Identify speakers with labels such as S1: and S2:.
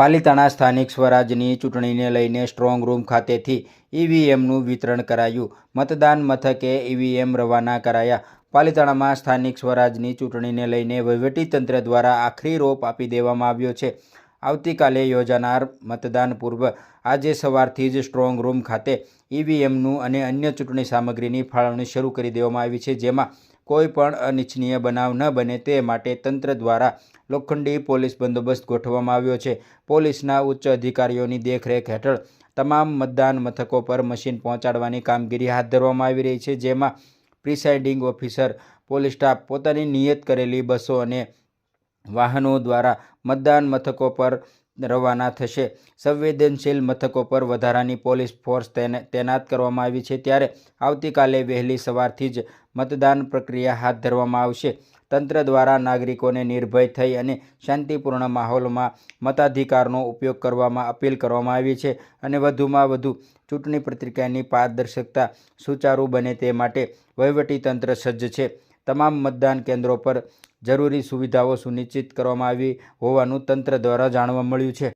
S1: પાલિતાણા સ્થાનિક સ્વરાજની ચૂંટણીને લઈને સ્ટ્રોંગ રૂમ ખાતેથી ઈવીએમનું વિતરણ કરાયું. મતદાન મથકે ઈવીએમ રવાના કરાયા. પાલિતાણામાં સ્થાનિક સ્વરાજની ચૂંટણીને લઈને વહીવટીતંત્ર દ્વારા આખરી રોપ આપી દેવામાં આવ્યો છે. આવતીકાલે યોજાનાર મતદાન પૂર્વ આજે સવારથી જ સ્ટ્રોંગ રૂમ ખાતે ઈવીએમનું અને અન્ય ચૂંટણી સામગ્રીની ફાળવણી શરૂ કરી દેવામાં આવી છે, જેમાં કોઈ પણ અનિચ્છનીય બનાવ ન બને તે માટે તંત્ર દ્વારા લોખંડી પોલીસ બંદોબસ્ત ગોઠવવામાં આવ્યો છે. પોલીસના ઉચ્ચ અધિકારીઓની દેખરેખ હેઠળ તમામ મતદાન મથકો પર મશીન પહોંચાડવાની કામગીરી હાથ ધરવામાં આવી રહી છે, જેમાં પ્રિસાઇડિંગ ઓફિસર, પોલીસ સ્ટાફ પોતાની નિયત કરેલી બસો અને વાહનો દ્વારા મતદાન મથકો પર રવાના થશે. સંવેદનશીલ મથકો પર વધારાની પોલીસ ફોર્સ તૈનાત કરવામાં આવી છે, ત્યારે આવતીકાલે વહેલી સવારથી જ મતદાન પ્રક્રિયા હાથ ધરવામાં આવશે. તંત્ર દ્વારા નાગરિકોને નિર્ભય થઈ અને શાંતિપૂર્ણ માહોલમાં મતાધિકારનો ઉપયોગ કરવામાં અપીલ કરવામાં આવી છે અને વધુમાં વધુ ચૂંટણી પ્રક્રિયાની પારદર્શકતા સુચારુ બને તે માટે વહીવટીતંત્ર સજ્જ છે. તમામ મતદાન કેન્દ્રો પર જરૂરી સુવિધાઓ સુનિશ્ચિત કરવામાં આવી હોવાનું તંત્ર દ્વારા જાણવા મળ્યું છે.